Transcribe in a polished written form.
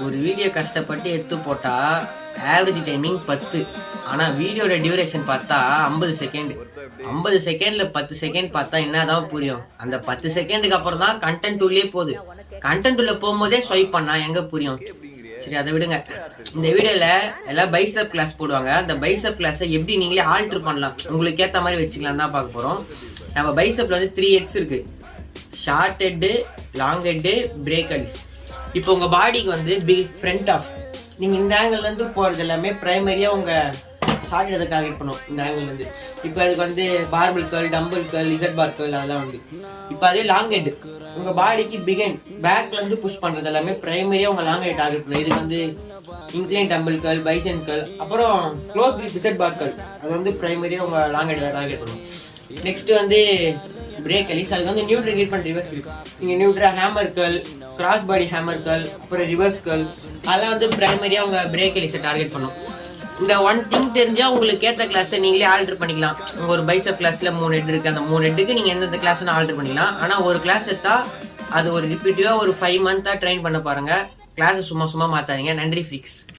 ஒரு வீடியோ கஷ்டப்பட்டு எடுத்து போட்டா ஆவரேஜ் டைமிங் 10. ஆனா வீடியோட டியூரேஷன் பார்த்தா 50 செகண்ட். 50 செகண்ட்ல 10 செகண்ட் பார்த்தா என்னதான் புரியும்? அந்த 10 செகண்டுக்கு அப்புறம் தான் கண்டென்ட் உள்ளே போகுது. கண்டென்ட் உள்ள போகும்போதே ஸ்வைப் பண்ணா எங்க புரியும்? சரி, அதை விடுங்க. இந்த வீடியோல எல்லாம் பைசப் கிளாஸ் போடுவாங்க. அந்த பைசப் கிளாஸை எப்படி நீங்களே ஆல்டர் பண்ணலாம், உங்களுக்கு ஏற்ற மாதிரி வச்சுக்கலாம் தான் பார்க்க போறோம். நம்ம பைசப்ல வந்து 3 ஹெட்ஸ் இருக்கு: short head, long head, break heads. இப்போ உங்க பாடிக்கு வந்து பிக் ஃப்ரண்ட் ஆஃப், நீங்க இந்த ஆங்கிள் இருந்து போறது எல்லாமே பிரைமரியா உங்க ஷார்ட் ஹெட் டார்கெட் பண்ணும். இந்த ஆங்கிள் இருந்து இப்போ அதுக்கு வந்து barbell curl, dumbbell curl, Z bar curl அதெல்லாம் வந்து. இப்போ அதே லாங் ஹெட் உங்க பாடிக்கு பிகைன் பேக்ல இருந்து புஷ் பண்றது எல்லாமே பிரைமரியா உங்க லாங் ஹெட் டார்கெட் பண்ணும். இதுக்கு வந்து இன்க்ளைன் டம்பிள் கர்ல், பைசென் கர்ல், அப்புறம் close grip Z bar curl அது வந்து பிரைமரியா உங்க லாங் ஹெட் டார்கெட் பண்ணும். நெக்ஸ்ட் வந்து பிரேக் எலிஸ், அது வந்து neutral grip and reverse grip. நீங்க நியூட்ரா ஹேமர் கர்ல், கிராஸ் பாடி ஹேமர் கர்ல், அப்புறம் ரிவர்ஸ் கர்ல் அதெல்லாம் வந்து பிரைமரியா உங்க பிரேக் எலிஸை டார்கெட் பண்ணும். இந்த ஒன் திங் தெரிஞ்சா உங்களுக்கு ஏற்ற கிளாஸை நீங்களே ஆல்டர் பண்ணிக்கலாம். உங்க ஒரு பைசப் கிளாஸ்ல 3 ஹெட் இருக்கு, அந்த 3 ஹெட்டுக்கு நீங்க எந்தெந்த கிளாஸ் ஆல்டர் பண்ணிக்கலாம். ஆனா ஒரு கிளாஸ் எடுத்தா அது ஒரு ரிப்பீட்டிவா ஒரு 5 மந்த்தா ட்ரெயின் பண்ண பாருங்க. கிளாஸை சும்மா மாத்தாதீங்க. நன்றி ஃபிக்ஸ்.